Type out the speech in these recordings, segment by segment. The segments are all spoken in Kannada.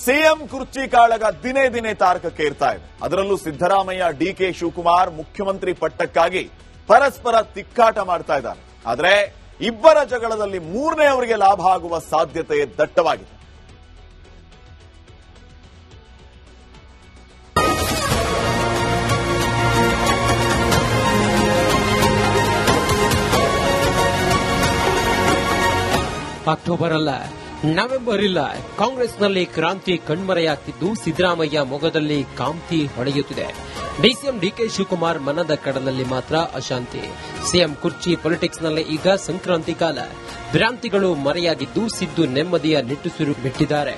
ಸಿಎಂ ಕುರ್ಚಿ ಕಾಳಗ ದಿನೇ ದಿನೇ ತಾರಕಕ್ಕೆ ಇರ್ತಾ ಇದೆ. ಅದರಲ್ಲೂ ಸಿದ್ದರಾಮಯ್ಯ, ಡಿಕೆ ಶಿವಕುಮಾರ್ ಮುಖ್ಯಮಂತ್ರಿ ಪಟ್ಟಕ್ಕಾಗಿ ಪರಸ್ಪರ ತಿಕ್ಕಾಟ ಮಾಡ್ತಾ ಇದ್ದಾರೆ. ಆದರೆ ಇಬ್ಬರ ಜಗಳದಲ್ಲಿ ಮೂರನೇ ಅವರಿಗೆ ಲಾಭ ಆಗುವ ಸಾಧ್ಯತೆ ದಟ್ಟವಾಗಿದೆ. ಅಕ್ಟೋಬರ್ ಅಲ್ಲ, ನವೆಂಬರ್ ಇಲ್ಲ, ಕಾಂಗ್ರೆಸ್ನಲ್ಲಿ ಕ್ರಾಂತಿ ಕಣ್ಮರೆಯಾಗ್ತಿದ್ದು ಸಿದ್ದರಾಮಯ್ಯ ಮೊಗದಲ್ಲಿ ಕಾಂತಿ ಹೊಳೆಯುತ್ತಿದೆ. ಡಿಸಿಎಂ ಡಿಕೆ ಶಿವಕುಮಾರ್ ಮನದ ಕಡಲಲ್ಲಿ ಮಾತ್ರ ಅಶಾಂತಿ. ಸಿಎಂ ಕುರ್ಚಿ ಪೊಲಿಟಿಕ್ಸ್ನಲ್ಲಿ ಈಗ ಸಂಕ್ರಾಂತಿ ಕಾಲ. ಭ್ರಾಂತಿಗಳು ಮರೆಯಾಗಿದ್ದು ಸಿದ್ದು ನೆಮ್ಮದಿಯ ನಿಟ್ಟುಸಿರು ಬಿಟ್ಟಿದ್ದಾರೆ.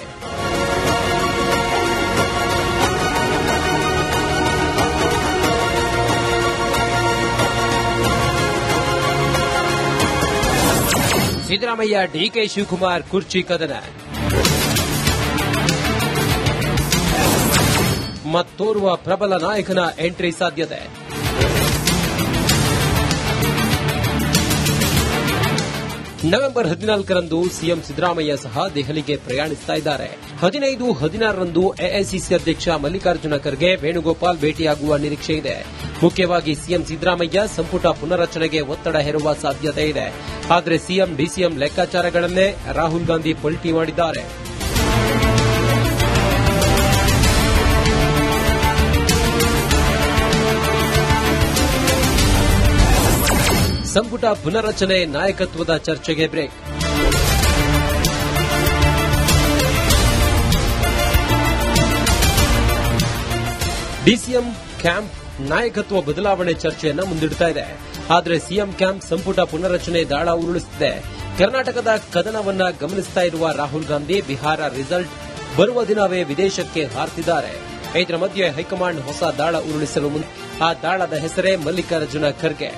ಸಿದ್ದರಾಮಯ್ಯ ಡಿಕೆ ಶಿವಕುಮಾರ್ ಕುರ್ಚಿ ಕದನ. ಮತ್ತೋರ್ವ ಪ್ರಬಲ ನಾಯಕನ ಎಂಟ್ರಿ ಸಾಧ್ಯತೆ. ನವೆಂಬರ್ 14ರಂದು ಸಿಎಂ ಸಿದ್ದರಾಮಯ್ಯ ಸಹ ದೆಹಲಿಗೆ ಪ್ರಯಾಣಿಸ್ತಾ ಇದ್ದಾರೆ. 15, 16ರಂದು ಎಐಸಿಸಿ ಅಧ್ಯಕ್ಷ ಮಲ್ಲಿಕಾರ್ಜುನ ಖರ್ಗೆ, ವೇಣುಗೋಪಾಲ್ ಭೇಟಿಯಾಗುವ ನಿರೀಕ್ಷೆ ಇದೆ. ಮುಖ್ಯವಾಗಿ ಸಿಎಂ ಸಿದ್ದರಾಮಯ್ಯ ಸಂಪುಟ ಪುನರಚನೆಗೆ ಒತ್ತಡ ಹೇರುವ ಸಾಧ್ಯತೆ ಇದೆ. ಆದರೆ ಸಿಎಂ ಡಿಸಿಎಂ ಲೆಕ್ಕಾಚಾರಗಳನ್ನೇ ರಾಹುಲ್ ಗಾಂಧಿ ಪಲ್ಟಿ ಮಾಡಿದ್ದಾರೆ. ಸಂಪುಟ ಪುನರಚನೆ ನಾಯಕತ್ವದ ಚರ್ಚೆಗೆ ಬ್ರೇಕ್. ಡಿಸಿಎಂ ಕ್ಯಾಂಪ್ ನಾಯಕತ್ವ ಬದಲಾವಣೆ ಚರ್ಚೆಯನ್ನು ಮುಂದಿಡ್ತಾ ಇದೆ. ಆದರೆ ಸಿಎಂ ಕ್ಯಾಂಪ್ ಸಂಪುಟ ಪುನರಚನೆ ದಾಳ ಉರುಳಿಸುತ್ತಿದೆ. ಕರ್ನಾಟಕದ ಕದನವನ್ನ ಗಮನಿಸ್ತಾ ಇರುವ ರಾಹುಲ್ ಗಾಂಧಿ ಬಿಹಾರ ರಿಸಲ್ಟ್ ಬರುವ ದಿನವೇ ವಿದೇಶಕ್ಕೆ ಹಾರ್ತಿದ್ದಾರೆ. ಇದರ ಮಧ್ಯೆ ಹೈಕಮಾಂಡ್ ಹೊಸ ದಾಳ ಉರುಳಿಸಲು ಮುಂದೆ. ಆ ದಾಳದ ಹೆಸರೇ ಮಲ್ಲಿಕಾರ್ಜುನ ಖರ್ಗೆ.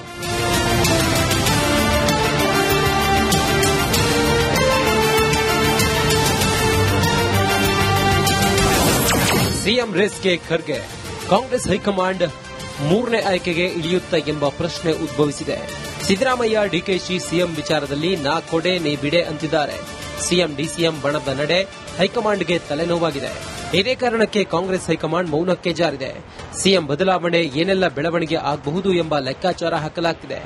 ಸಿಎಂ ರೇಸ್ಗೆ ಖರ್ಗೆ. ಕಾಂಗ್ರೆಸ್ ಹೈಕಮಾಂಡ್ ಮೂರನೇ ಆಯ್ಕೆಗೆ ಇಳಿಯುತ್ತಾ ಎಂಬ ಪ್ರಶ್ನೆ ಉದ್ಭವಿಸಿದೆ. ಸಿದ್ದರಾಮಯ್ಯ, ಡಿಕೆಶಿ ಸಿಎಂ ವಿಚಾರದಲ್ಲಿ ನಾ ಕೊಡೆ ನೀ ಬಿಡೆ ಅಂತಿದ್ದಾರೆ. ಸಿಎಂ ಡಿಸಿಎಂ ಬಣದ ನಡೆ ಹೈಕಮಾಂಡ್ಗೆ ತಲೆನೋವಾಗಿದೆ. ಇದೇ ಕಾರಣಕ್ಕೆ ಕಾಂಗ್ರೆಸ್ ಹೈಕಮಾಂಡ್ ಮೌನಕ್ಕೆ ಜಾರಿದೆ. ಸಿಎಂ ಬದಲಾವಣೆ ಏನೆಲ್ಲ ಬೆಳವಣಿಗೆ ಆಗಬಹುದು ಎಂಬ ಲೆಕ್ಕಾಚಾರ ಹಾಕಲಾಗುತ್ತಿದೆ.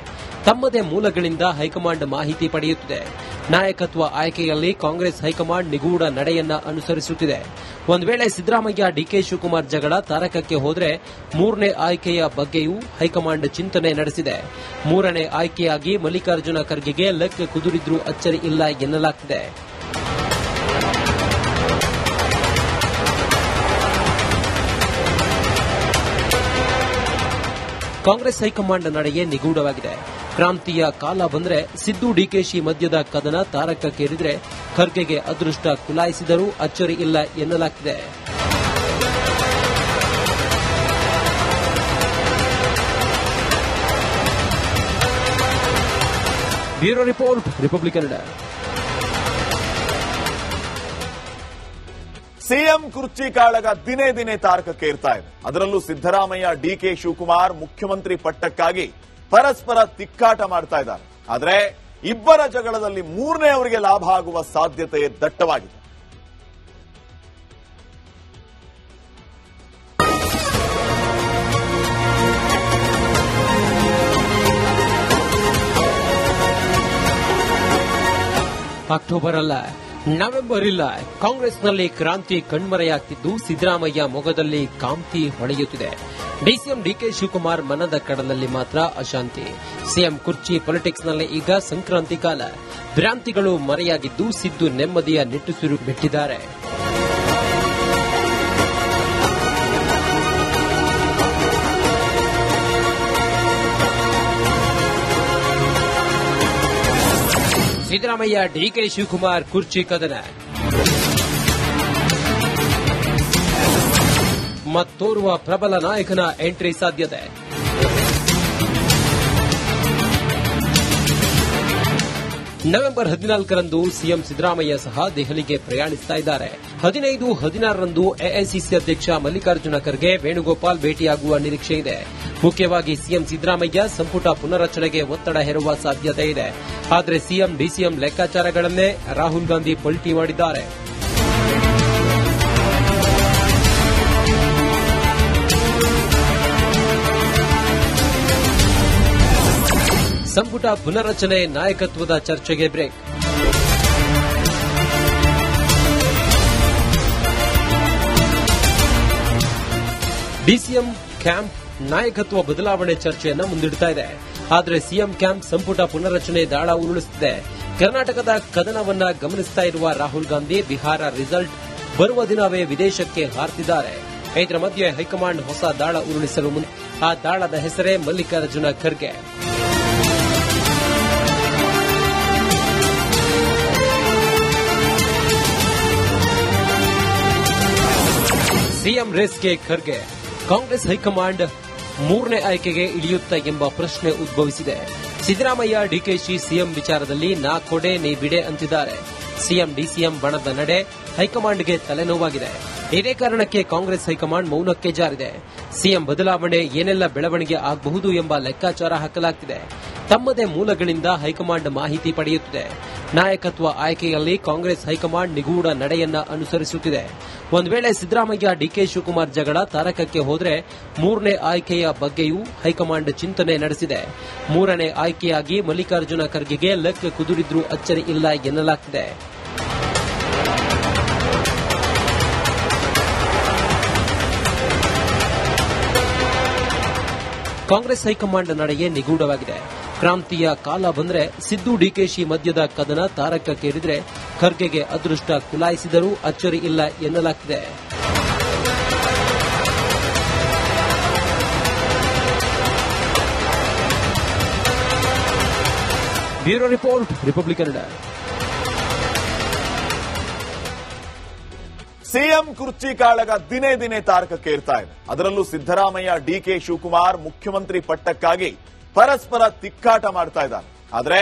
ತಮ್ಮದೇ ಮೂಲಗಳಿಂದ ಹೈಕಮಾಂಡ್ ಮಾಹಿತಿ ಪಡೆಯುತ್ತಿದೆ. ನಾಯಕತ್ವ ಆಯ್ಕೆಯಲ್ಲಿ ಕಾಂಗ್ರೆಸ್ ಹೈಕಮಾಂಡ್ ನಿಗೂಢ ನಡೆಯನ್ನ ಅನುಸರಿಸುತ್ತಿದೆ. ಒಂದು ವೇಳೆ ಸಿದ್ದರಾಮಯ್ಯ, ಡಿಕೆ ಶಿವಕುಮಾರ್ ಜಗಳ ತಾರಕಕ್ಕೆ ಹೋದರೆ ಮೂರನೇ ಆಯ್ಕೆಯ ಬಗ್ಗೆಯೂ ಹೈಕಮಾಂಡ್ ಚಿಂತನೆ ನಡೆಸಿದೆ. ಮೂರನೇ ಆಯ್ಕೆಯಾಗಿ ಮಲ್ಲಿಕಾರ್ಜುನ ಖರ್ಗೆಗೆ ಲೆಕ್ಕ ಕುದುರಿದ್ರೂ ಅಚ್ಚರಿ ಇಲ್ಲ ಎನ್ನಲಾಗುತ್ತಿದೆ. ಕಾಂಗ್ರೆಸ್ ಹೈಕಮಾಂಡ್ ನಡೆಯೇ ನಿಗೂಢವಾಗಿದೆ. ಕ್ರಾಂತಿಯ ಕಾಲ ಬಂದರೆ ಸಿದ್ದು ಡಿಕೆಶಿ ಮಧ್ಯದ ಕದನ ತಾರಕಕ್ಕೇರಿದ್ರೆ ಖರ್ಗೆಗೆ ಅದೃಷ್ಟ ಕುಲಾಯಿಸಿದರೂ ಅಚ್ಚರಿ ಇಲ್ಲ ಎನ್ನಲಾಗುತ್ತಿದೆ. Bureau report, Republic Kannada. CM ಕುರ್ಚಿ ಕಾಳಗ ದಿನೇ ದಿನೇ ತಾರಕಕ್ಕೆ ಇರ್ತಾ ಇದೆ. ಅದರಲ್ಲೂ ಸಿದ್ದರಾಮಯ್ಯ, ಡಿಕೆ ಶಿವಕುಮಾರ್ ಮುಖ್ಯಮಂತ್ರಿ ಪಟ್ಟಕ್ಕಾಗಿ ಪರಸ್ಪರ ತಿಕ್ಕಾಟ ಮಾಡ್ತಾ ಇದ್ದಾರೆ. ಆದರೆ ಇಬ್ಬರ ಜಗಳದಲ್ಲಿ ಮೂರನೇ ಅವರಿಗೆ ಲಾಭ ಆಗುವ ಸಾಧ್ಯತೆ ದಟ್ಟವಾಗಿದೆ. ಅಕ್ಟೋಬರ್ ಅಲ್ಲ, ನವೆಂಬರ್ ಇಲ್ಲ, ಕಾಂಗ್ರೆಸ್ನಲ್ಲಿ ಕ್ರಾಂತಿ ಕಣ್ಮರೆಯಾಗ್ತಿದ್ದು ಸಿದ್ದರಾಮಯ್ಯ ಮೊಗದಲ್ಲಿ ಕಾಂತಿ ಹೊಳೆಯುತ್ತಿದೆ. ಡಿಸಿಎಂ ಡಿಕೆ ಶಿವಕುಮಾರ್ ಮನದ ಕಡಲಲ್ಲಿ ಮಾತ್ರ ಅಶಾಂತಿ. ಸಿಎಂ ಕುರ್ಚಿ ಪೊಲಿಟಿಕ್ಸ್ನಲ್ಲಿ ಈಗ ಸಂಕ್ರಾಂತಿ ಕಾಲ. ಭ್ರಾಂತಿಗಳು ಮರೆಯಾಗಿದ್ದು ಸಿದ್ದು ನೆಮ್ಮದಿಯ ನಿಟ್ಟುಸಿರು ಬಿಟ್ಟಿದ್ದಾರೆ. ಸಿದ್ದರಾಮಯ್ಯ, ಡಿಕೆ ಶಿವಕುಮಾರ್ ಕುರ್ಚಿ ಕದನ. ಮತ್ತೋರ್ವ ಪ್ರಬಲ ನಾಯಕನ ಎಂಟ್ರಿ ಸಾಧ್ಯತೆ. ನವೆಂಬರ್ 14ರಂದು ಸಿಎಂ ಸಿದ್ದರಾಮಯ್ಯ ಸಹ ದೆಹಲಿಗೆ ಪ್ರಯಾಣಿಸ್ತಾ ಇದ್ದಾರೆ. 15, 16ರಂದು ಎಐಸಿಸಿ ಅಧ್ಯಕ್ಷ ಮಲ್ಲಿಕಾರ್ಜುನ ಖರ್ಗೆ, ವೇಣುಗೋಪಾಲ್ ಭೇಟಿಯಾಗುವ ನಿರೀಕ್ಷೆ ಇದೆ. ಮುಖ್ಯವಾಗಿ ಸಿಎಂ ಸಿದ್ದರಾಮಯ್ಯ ಸಂಪುಟ ಪುನರಚನೆಗೆ ಒತ್ತಡ ಹೇರುವ ಸಾಧ್ಯತೆ ಇದೆ. ಆದರೆ ಸಿಎಂ ಡಿಸಿಎಂ ಲೆಕ್ಕಾಚಾರಗಳನ್ನೇ ರಾಹುಲ್ ಗಾಂಧಿ ಪಲ್ಟಿ ಮಾಡಿದ್ದಾರೆ. ಸಂಪುಟ ಪುನರ್ರಚನೆ ನಾಯಕತ್ವದ ಚರ್ಚೆಗೆ ಬ್ರೇಕ್. ಡಿಸಿಎಂ ಕ್ಯಾಂಪ್ ನಾಯಕತ್ವ ಬದಲಾವಣೆ ಚರ್ಚೆಯನ್ನು ಮುಂದಿಡ್ತಾ ಇದೆ. ಆದರೆ ಸಿಎಂ ಕ್ಯಾಂಪ್ ಸಂಪುಟ ಪುನರ್ರಚನೆ ದಾಳ ಉರುಳಿಸುತ್ತಿದೆ. ಕರ್ನಾಟಕದ ಕದನವನ್ನ ಗಮನಿಸ್ತಾ ಇರುವ ರಾಹುಲ್ ಗಾಂಧಿ ಬಿಹಾರ ರಿಸಲ್ಟ್ ಬರುವ ದಿನವೇ ವಿದೇಶಕ್ಕೆ ಹಾರ್ತಿದ್ದಾರೆ. ಇದರ ಮಧ್ಯೆ ಹೈಕಮಾಂಡ್ ಹೊಸ ದಾಳ ಉರುಳಿಸಲು ಮುಂದೆ. ಆ ದಾಳದ ಹೆಸರೇ ಮಲ್ಲಿಕಾರ್ಜುನ ಖರ್ಗೆ. ಸಿಎಂ ರೇಸ್ಗೆ ಖರ್ಗೆ. ಕಾಂಗ್ರೆಸ್ ಹೈಕಮಾಂಡ್ ಮೂರನೇ ಆಯ್ಕೆಗೆ ಇಳಿಯುತ್ತಾ ಎಂಬ ಪ್ರಶ್ನೆ ಉದ್ಭವಿಸಿದೆ. ಸಿದ್ದರಾಮಯ್ಯ ಡಿಕೆಶಿ ಸಿಎಂ ವಿಚಾರದಲ್ಲಿ ನಾ ಕೊಡೆ ನೀ ಬಿಡೆ ಅಂತಿದ್ದಾರೆ. ಸಿಎಂ ಡಿಸಿಎಂ ಬಣದ ನಡೆ ಹೈಕಮಾಂಡ್ಗೆ ತಲೆನೋವಾಗಿದೆ. ಇದೇ ಕಾರಣಕ್ಕೆ ಕಾಂಗ್ರೆಸ್ ಹೈಕಮಾಂಡ್ ಮೌನಕ್ಕೆ ಜಾರಿದೆ. ಸಿಎಂ ಬದಲಾವಣೆ ಏನೆಲ್ಲ ಬೆಳವಣಿಗೆ ಆಗಬಹುದು ಎಂಬ ಲೆಕ್ಕಾಚಾರ ಹಾಕಲಾಗುತ್ತಿದೆ. ತಮ್ಮದೇ ಮೂಲಗಳಿಂದ ಹೈಕಮಾಂಡ್ ಮಾಹಿತಿ ಪಡೆಯುತ್ತಿದೆ. ನಾಯಕತ್ವ ಆಯ್ಕೆಯಲ್ಲಿ ಕಾಂಗ್ರೆಸ್ ಹೈಕಮಾಂಡ್ ನಿಗೂಢ ನಡೆಯನ್ನ ಅನುಸರಿಸುತ್ತಿದೆ. ಒಂದು ವೇಳೆ ಸಿದ್ದರಾಮಯ್ಯ ಡಿಕೆ ಶಿವಕುಮಾರ್ ಜಗಳ ತಾರಕಕ್ಕೆ ಹೋದರೆ ಮೂರನೇ ಆಯ್ಕೆಯ ಬಗ್ಗೆಯೂ ಹೈಕಮಾಂಡ್ ಚಿಂತನೆ ನಡೆಸಿದೆ. ಮೂರನೇ ಆಯ್ಕೆಯಾಗಿ ಮಲ್ಲಿಕಾರ್ಜುನ ಖರ್ಗೆಗೆ ಲೆಕ್ಕ ಕುದುರಿದ್ರೂ ಅಚ್ಚರಿ ಇಲ್ಲ ಎನ್ನಲಾಗುತ್ತಿದೆ. ಕಾಂಗ್ರೆಸ್ ಹೈಕಮಾಂಡ್ ನಡೆಯೇ ನಿಗೂಢವಾಗಿದೆ. ಕ್ರಾಂತಿಯ ಕಾಲ ಬಂದರೆ ಸಿದ್ದು ಡಿಕೆಶಿ ಮಧ್ಯದ ಕದನ ತಾರಕಕ್ಕೇರಿದ್ರೆ ಖರ್ಗೆಗೆ ಅದೃಷ್ಟ ಕುಲಾಯಿಸಿದರೂ ಅಚ್ಚರಿ ಇಲ್ಲ ಎನ್ನಲಾಗುತ್ತಿದೆ. Bureau report, Republic Kannada. CM ಕುರ್ಚಿ ಕಾಳಗ ದಿನೇ ದಿನೇ ತಾರಕಕ್ಕೇರ್ತಾ ಇದೆ. ಅದರಲ್ಲೂ ಸಿದ್ದರಾಮಯ್ಯ ಡಿಕೆ ಶಿವಕುಮಾರ್ ಮುಖ್ಯಮಂತ್ರಿ ಪಟ್ಟಕ್ಕಾಗಿ ಪರಸ್ಪರ ತಿಕ್ಕಾಟ ಮಾಡ್ತಾ ಇದ್ದಾರೆ. ಆದರೆ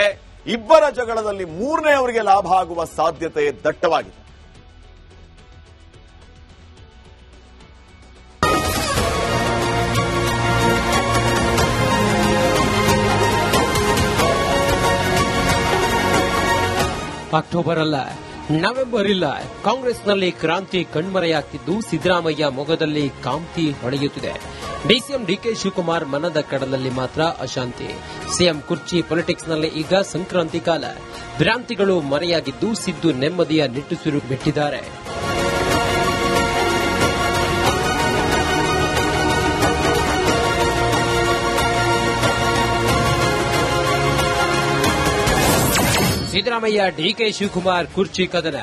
ಇಬ್ಬರ ಜಗಳದಲ್ಲಿ ಮೂರನೇ ಅವರಿಗೆ ಲಾಭ ಆಗುವ ಸಾಧ್ಯತೆ ದಟ್ಟವಾಗಿದೆ. ಅಕ್ಟೋಬರ್ ಅಲ್ಲ, ನವೆಂಬರ್ ಇಲ್ಲ, ಕಾಂಗ್ರೆಸ್ನಲ್ಲಿ ಕ್ರಾಂತಿ ಕಣ್ಮರೆಯಾಗ್ತಿದ್ದು ಸಿದ್ದರಾಮಯ್ಯ ಮೊಗದಲ್ಲಿ ಕಾಂತಿ ಹೊಳೆಯುತ್ತಿದೆ. ಡಿಸಿಎಂ ಡಿಕೆ ಶಿವಕುಮಾರ್ ಮನದ ಕಡಲಲ್ಲಿ ಮಾತ್ರ ಅಶಾಂತಿ. ಸಿಎಂ ಕುರ್ಚಿ ಪೊಲಿಟಿಕ್ಸ್ನಲ್ಲಿ ಈಗ ಸಂಕ್ರಾಂತಿ ಕಾಲ. ಭ್ರಾಂತಿಗಳು ಮರೆಯಾಗಿದ್ದು ಸಿದ್ದು ನೆಮ್ಮದಿಯ ನಿಟ್ಟುಸಿರು ಬಿಟ್ಟಿದ್ದಾರೆ. ಸಿದ್ದರಾಮಯ್ಯ ಡಿಕೆ ಶಿವಕುಮಾರ್ ಕುರ್ಚಿ ಕದನ.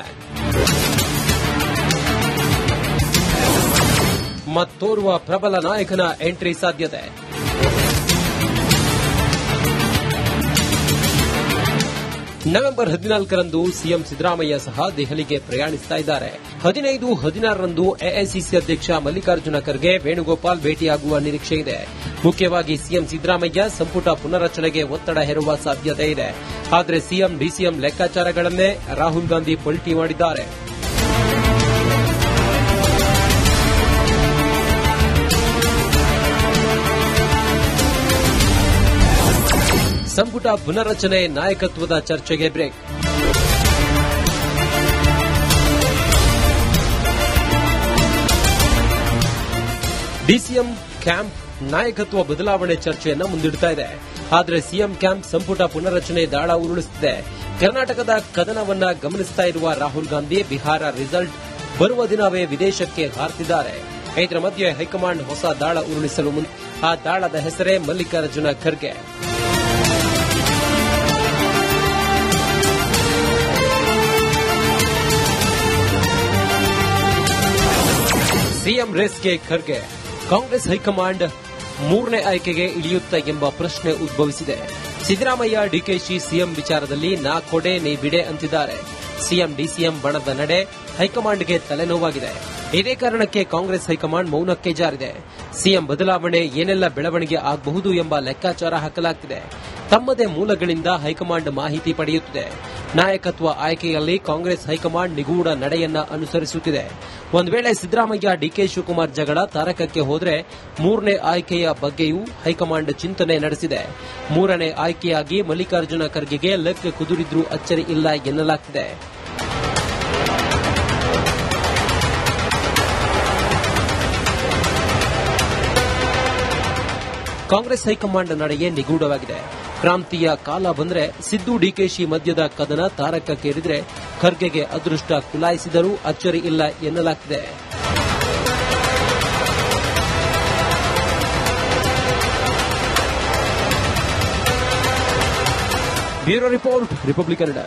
ಮತ್ತೋರ್ವ ಪ್ರಬಲ ನಾಯಕನ ಎಂಟ್ರಿ ಸಾಧ್ಯತೆ. ನವೆಂಬರ್ 14ರಂದು ಸಿಎಂ ಸಿದ್ದರಾಮಯ್ಯ ಸಹ ದೆಹಲಿಗೆ ಪ್ರಯಾಣಿಸ್ತಾ ಇದ್ದಾರೆ. 15, 16ರಂದು ಎಐಸಿಸಿ ಅಧ್ಯಕ್ಷ ಮಲ್ಲಿಕಾರ್ಜುನ ಖರ್ಗೆ, ವೇಣುಗೋಪಾಲ್ ಭೇಟಿಯಾಗುವ ನಿರೀಕ್ಷೆ ಇದೆ. ಮುಖ್ಯವಾಗಿ ಸಿಎಂ ಸಿದ್ದರಾಮಯ್ಯ ಸಂಪುಟ ಪುನರ್ರಚನೆಗೆ ಒತ್ತಡ ಹೇರುವ ಸಾಧ್ಯತೆ ಇದೆ. ಆದರೆ ಸಿಎಂ ಡಿಸಿಎಂ ಲೆಕ್ಕಾಚಾರಗಳನ್ನೇ ರಾಹುಲ್ ಗಾಂಧಿ ಪಲ್ಟಿ ಮಾಡಿದ್ದಾರೆ. ಸಂಪುಟ ಪುನರ್ರಚನೆ ನಾಯಕತ್ವದ ಚರ್ಚೆಗೆ ಬ್ರೇಕ್. ಡಿಸಿಎಂ ಕ್ಯಾಂಪ್ ನಾಯಕತ್ವ ಬದಲಾವಣೆ ಚರ್ಚೆಯನ್ನು ಮುಂದಿಡ್ತಾ ಇದೆ. ಆದರೆ ಸಿಎಂ ಕ್ಯಾಂಪ್ ಸಂಪುಟ ಪುನರ್ರಚನೆ ದಾಳ ಉರುಳಿಸುತ್ತಿದೆ. ಕರ್ನಾಟಕದ ಕದನವನ್ನ ಗಮನಿಸ್ತಾ ಇರುವ ರಾಹುಲ್ ಗಾಂಧಿ ಬಿಹಾರ ರಿಸಲ್ಟ್ ಬರುವ ದಿನವೇ ವಿದೇಶಕ್ಕೆ ಹಾರ್ತಿದ್ದಾರೆ. ಇದರ ಮಧ್ಯೆ ಹೈಕಮಾಂಡ್ ಹೊಸ ದಾಳ ಉರುಳಿಸಲು ಮುಂದೆ. ಆ ದಾಳದ ಹೆಸರೇ ಮಲ್ಲಿಕಾರ್ಜುನ ಖರ್ಗೆ. ಸಿಎಂ ರೇಸ್ಗೆ ಖರ್ಗೆ. ಕಾಂಗ್ರೆಸ್ ಹೈಕಮಾಂಡ್ ಮೂರನೇ ಆಯ್ಕೆಗೆ ಇಳಿಯುತ್ತಾ ಎಂಬ ಪ್ರಶ್ನೆ ಉದ್ಭವಿಸಿದೆ. ಸಿದ್ದರಾಮಯ್ಯ ಡಿಕೆಶಿ ಸಿಎಂ ವಿಚಾರದಲ್ಲಿ ನಾ ಕೊಡೆ ನೀ ಬಿಡೆ ಅಂತಿದ್ದಾರೆ. ಸಿಎಂ ಡಿಸಿಎಂ ಬಣದ ನಡೆ ಹೈಕಮಾಂಡ್ಗೆ ತಲೆನೋವಾಗಿದೆ. ಇದೇ ಕಾರಣಕ್ಕೆ ಕಾಂಗ್ರೆಸ್ ಹೈಕಮಾಂಡ್ ಮೌನಕ್ಕೆ ಜಾರಿದೆ. ಸಿಎಂ ಬದಲಾವಣೆ ಏನೆಲ್ಲ ಬೆಳವಣಿಗೆ ಆಗಬಹುದು ಎಂಬ ಲೆಕ್ಕಾಚಾರ ಹಾಕಲಾಗುತ್ತಿದೆ. ತಮ್ಮದೇ ಮೂಲಗಳಿಂದ ಹೈಕಮಾಂಡ್ ಮಾಹಿತಿ ಪಡೆಯುತ್ತಿದೆ. ನಾಯಕತ್ವ ಆಯ್ಕೆಯಲ್ಲಿ ಕಾಂಗ್ರೆಸ್ ಹೈಕಮಾಂಡ್ ನಿಗೂಢ ನಡೆಯನ್ನ ಅನುಸರಿಸುತ್ತಿದೆ. ಒಂದು ವೇಳೆ ಸಿದ್ದರಾಮಯ್ಯ ಡಿಕೆ ಶಿವಕುಮಾರ್ ಜಗಳ ತಾರಕಕ್ಕೆ ಹೋದರೆ ಮೂರನೇ ಆಯ್ಕೆಯ ಬಗ್ಗೆಯೂ ಹೈಕಮಾಂಡ್ ಚಿಂತನೆ ನಡೆಸಿದೆ. ಮೂರನೇ ಆಯ್ಕೆಯಾಗಿ ಮಲ್ಲಿಕಾರ್ಜುನ ಖರ್ಗೆಗೆ ಲೆಕ್ಕ ಕುದುರಿದ್ರೂ ಅಚ್ಚರಿ ಇಲ್ಲ ಎನ್ನಲಾಗುತ್ತಿದೆ. ಕಾಂಗ್ರೆಸ್ ಹೈಕಮಾಂಡ್ ನಡೆಯೇ ನಿಗೂಢವಾಗಿದೆ. ಕ್ರಾಂತಿಯ ಕಾಲ ಬಂದ್ರೆ ಸಿದ್ದು ಡಿಕೆಶಿ ಮಧ್ಯದ ಕದನ ತಾರಕಕ್ಕೇರಿದ್ರೆ ಖರ್ಗೆಗೆ ಅದೃಷ್ಟ ಕುಲಾಯಿಸಿದರೂ ಅಚ್ಚರಿ ಇಲ್ಲ ಎನ್ನಲಾಗ್ತಿದೆ. Bureau report, Republic Kannada.